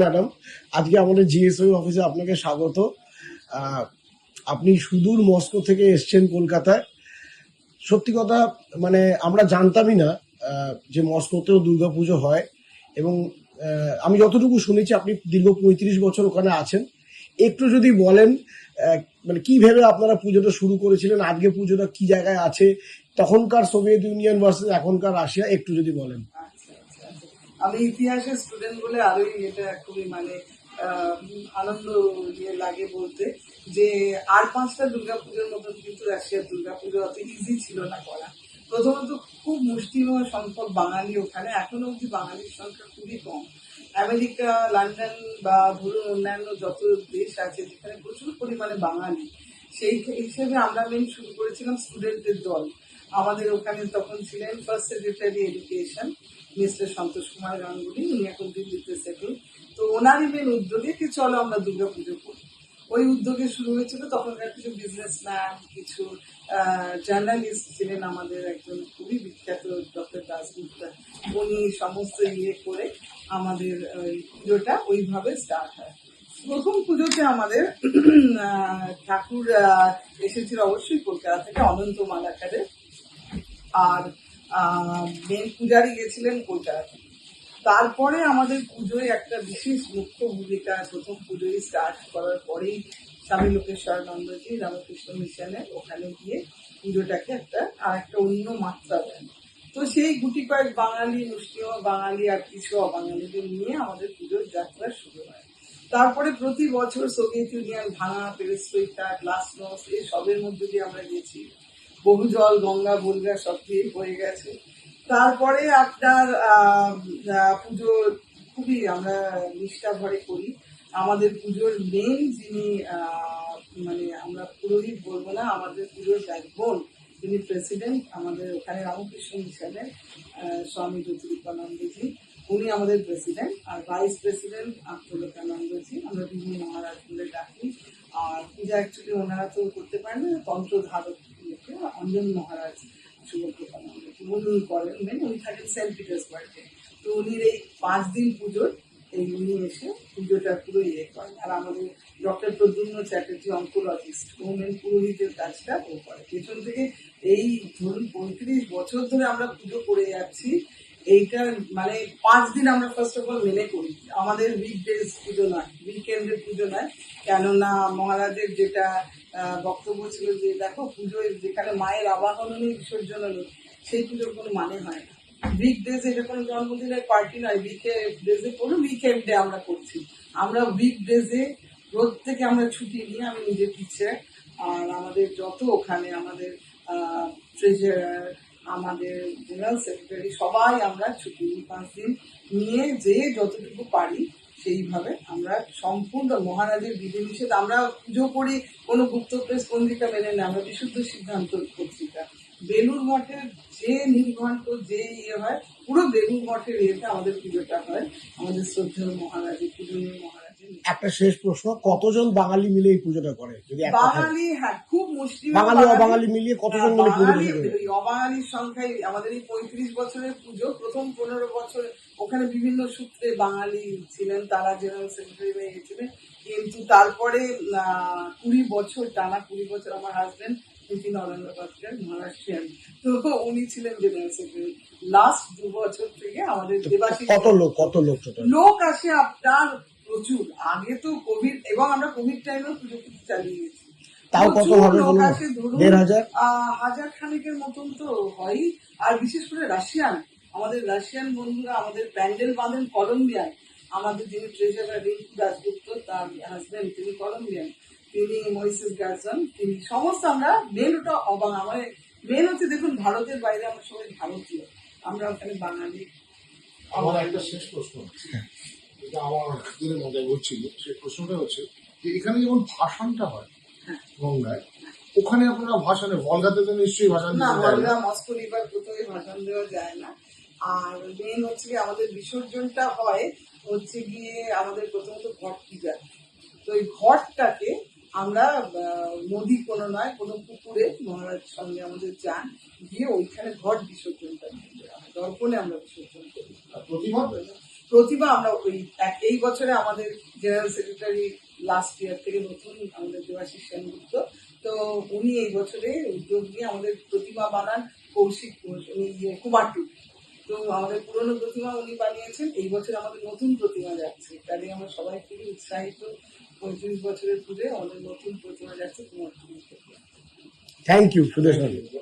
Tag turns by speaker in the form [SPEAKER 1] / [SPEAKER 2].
[SPEAKER 1] Madam, আজকে আমাদের জিএসও অফিসে আপনাকে স্বাগত। আপনি সুদূর মস্কো থেকে এসছেন কলকাতায়। সত্যি কথা, মানে আমরা জানতামই না যে মস্কোতেও দুর্গাপুজো হয়। এবং আমি যতটুকু শুনেছি আপনি দীর্ঘ 35 বছর ওখানে আছেন। একটু যদি বলেন মানে কি ভেবে আপনারা পুজোটা শুরু করেছিলেন, আজকে পুজোটা কি জায়গায় আছে, তখনকার সোভিয়েত ইউনিয়ন ভার্সেস এখনকার রাশিয়া, একটু যদি বলেন।
[SPEAKER 2] আমি ইতিহাসের স্টুডেন্ট বলে আরোই এটা খুবই আনন্দ লাগে বলতে যে আর 5টা দুর্গাপুজোর মতন কিন্তু রাশিয়ার দুর্গাপুজো অত ইজি ছিল না করা। প্রথমত খুব মুষ্টিমেয় সংখ্যক বাঙালি ওখানে, এখনো অব্দি বাঙালির সংখ্যা খুবই কম। আমেরিকা, লন্ডন বা ধরুন অন্যান্য যত দেশ আছে যেখানে প্রচুর পরিমাণে বাঙালি, সেই হিসেবে আমরা শুরু করেছিলাম স্টুডেন্টদের দল। আমাদের ওখানে তখন ছিলেন first secretary education mister Santosh Kumar Ganguly, উনি এখন দিল্লিতে সেটেল। তো ওনারই মেন উদ্যোগে কি চলো আমরা দুর্গাপুজো করি, ওই উদ্যোগে শুরু হয়েছিল। তখনকার কিছু বিজনেসম্যান, কিছু জার্নালিস্ট ছিলেন, আমাদের একজন খুবই বিখ্যাত ডক্টর দাসগুপ্তা, উনি সমস্ত করে আমাদের ওই পুজোটা ওইভাবে স্টার্ট হয়। প্রথম পুজোতে আমাদের ঠাকুর এসেছিল অবশ্যই কলকাতা থেকে, অনন্ত মালাকারে, আর মেন পূজারি গেছিলেন কলকাতা থেকে। তারপরে আমাদের পুজোয় একটা বিশেষ মুখ্য ভূমিকা প্রথম পুজোয় স্টার্ট করার পরেই স্বামী লোকেশ্বরানন্দজি রামকৃষ্ণ মিশনের ওখানে গিয়ে পুজোটাকে একটা অন্য মাত্রা দেন। তো সেই গুটি কয়েক বাঙালি, মুষ্টিমেয় বাঙালি আর কিছু অবাঙালিদের নিয়ে আমাদের পুজোর যাত্রা শুরু হয়। তারপরে প্রতি বছর সোভিয়েত ইউনিয়ন ভাঙা, পেরেস্ট্রোইকা, গ্লাসনোস্ট এই সবের মধ্যে দিয়ে আমরা গেছি। বহু জল, গঙ্গা, ভোলগা সব দিয়ে হয়ে গেছে। তারপরে আপনার পুজো খুবই আমরা নিষ্ঠা ভরে করি। আমাদের পুজোর মেন যিনি আমরা পুরোহিত বলবো না, আমাদের পুজোর ব্যাকবোন যিনি প্রেসিডেন্ট আমাদের ওখানে রামকৃষ্ণ মিশনের স্বামী জ্যোতিরিকানন্দজি, উনি আমাদের প্রেসিডেন্ট। আর ভাইস প্রেসিডেন্ট আত্মলোকানন্দজি, আমরা বিভিন্ন মহারাজ বলে ডাকি। আর পূজা অ্যাকচুয়ালি ওনারা তো করতে পারেন না, তন্ত্রধারক অঞ্জন মহারাজ উনি করেন, উনি থাকেন সেন্ট পিটার্সবার্গে। তো উনি এই 5 দিন পুজোর উনি এসে পুজোটা পুরো করেন। আর আমাদের doctor Pradyumna Chatterjee oncologist, women পুরোহিতের কাজটা ও করে পেছন থেকে। এই ধরুন 35 বছর ধরে আমরা পুজো করে যাচ্ছি। এইটা 5 দিন আমরা ফার্স্ট অফ অল মেনে করি। আমাদের উইকডেজ পুজো নয়, উইকেন্ডের পুজো নয়। কেননা মহারাজের যেটা বক্তব্য ছিল যে দেখো, পুজোয় যেখানে মায়ের আবাহন নেই, বিসর্জন নেই, সেই পুজোর কোনো মানে হয় না। উইকডেজ এটা কোনো জন্মদিনের পার্টি নয়, উইকডেজে কোনো উইকেন্ডে আমরা করছি। আমরা উইকডেজে প্রত্যেকে আমরা ছুটি নিয়ে, আমি নিজে টিচার, আর আমাদের যত ওখানে আমাদের ট্রেজারার, আমাদের জেনারেল সেক্রেটারি, সবাই আমরা ছুটি 5 দিন নিয়ে যে যতটুকু পারি সেইভাবে আমরা সম্পূর্ণ মহারাজের বিধিনিষেধ। আমরা পুজো করি কোনো গুপ্ত প্রেস পঞ্জিকা মেনে না, আমরা বিশুদ্ধ সিদ্ধান্ত পত্রিকা। বেলুর মঠের যে নীলঘণ্ট যে হয়, পুরো বেলুর মঠের আমাদের পুজোটা হয়, আমাদের শ্রদ্ধেয় মহারাজের পূজনীয় মহারাজের।
[SPEAKER 1] একটা শেষ প্রশ্ন, কতজন বাঙালি মিলে এই পুজোটা করে? যদি
[SPEAKER 2] বাঙালি, হ্যাঁ, খুব মুশকিল।
[SPEAKER 1] বাঙালি অবাঙালি মিলিয়ে কতজন মিলে পুজো করে?
[SPEAKER 2] অবাঙালির সংখ্যায় আমাদের এই 35 বছরের পুজো, প্রথম 15 বছর ওখানে বিভিন্ন সূত্রে বাঙালি ছিলেন, তারা জেনারেল সেক্রেটারি হয়ে গেছিলেন। কিন্তু তারপরে 20 বছর টানা 20 বছর আমার হাজবেন্ড নীতিন অরণ্যপাত্রের মহারাষ্ট্রিয়ান, তো উনি ছিলেন জেনারেল সেক্রেটারি। লাস্ট 2 বছর থেকে আমাদের দেবাশিস
[SPEAKER 1] কত
[SPEAKER 2] লোক আসে আপনার প্রচুর। আগে তো কোভিড, এবং আমরা কোভিড টাইমেও পুজো চালিয়ে গেছি।
[SPEAKER 1] তাও কত হবে?
[SPEAKER 2] লোক আসে, ধরুন
[SPEAKER 1] 1,500
[SPEAKER 2] হাজার খানেকের মতন তো হয়। আর বিশেষ করে আমাদের রাশিয়ান বন্ধুরা আমাদের প্যান্ডেল বাঁধেন কলম্বিয়ায়। আমাদের যিনি ট্রেজারার রিঙ্কু দাসগুপ্ত, তার হাজবেন্ড, তিনি কলম্বিয়ান, তিনি মরিসিস গার্জন, তিনি সমস্ত। আমরা মেন ওটা আমাদের মেন হচ্ছে, দেখুন ভারতের বাইরে আমরা সবাই ভারতীয়, আমরা ওখানে বাঙালি।
[SPEAKER 3] আমার একটা শেষ প্রশ্ন, যেটা আমার মধ্যে হচ্ছিল, সেই প্রশ্নটা হচ্ছে যে এখানে যেমন ভাষণটা হয় গঙ্গায়, ওখানে আপনারা ভাষণে ভলগাতে তো নিশ্চয়ই ভাষণ
[SPEAKER 2] না, ভলগা মস্কো রিভার কোথাও ভাষণ দেওয়া যায় না। আর মেন হচ্ছে আমাদের বিসর্জনটা হয় হচ্ছে গিয়ে আমাদের প্রথমত ঘট পূজা। তো এই ঘটটাকে আমরা নদী কোনো নয়, কোনো পুকুরে মহারাজ সঙ্গে আমাদের যান, গিয়ে ওইখানে ঘট বিসর্জনটা দর্পণে আমরা বিসর্জন করি। প্রতিমা আমরা ওই এই বছরে আমাদের জেনারেল সেক্রেটারি লাস্ট ইয়ার থেকে নতুন আমাদের দেবাশিস সেনগুপ্ত, তো উনি এই বছরে উদ্যোগ নিয়ে আমাদের প্রতিমা বানান কৌশিক ঘোষ, উনি কুমারটুক, তো আমাদের পুরনো প্রতিমা উনি বানিয়েছেন, এই বছর আমাদের নতুন প্রতিমা যাচ্ছে, তাই আমরা সবাই খুবই উৎসাহিত। 35 বছরের পুজোয় আমাদের নতুন প্রতিমা যাচ্ছে কুমারটুক।
[SPEAKER 1] Thank you Sudesh Babu.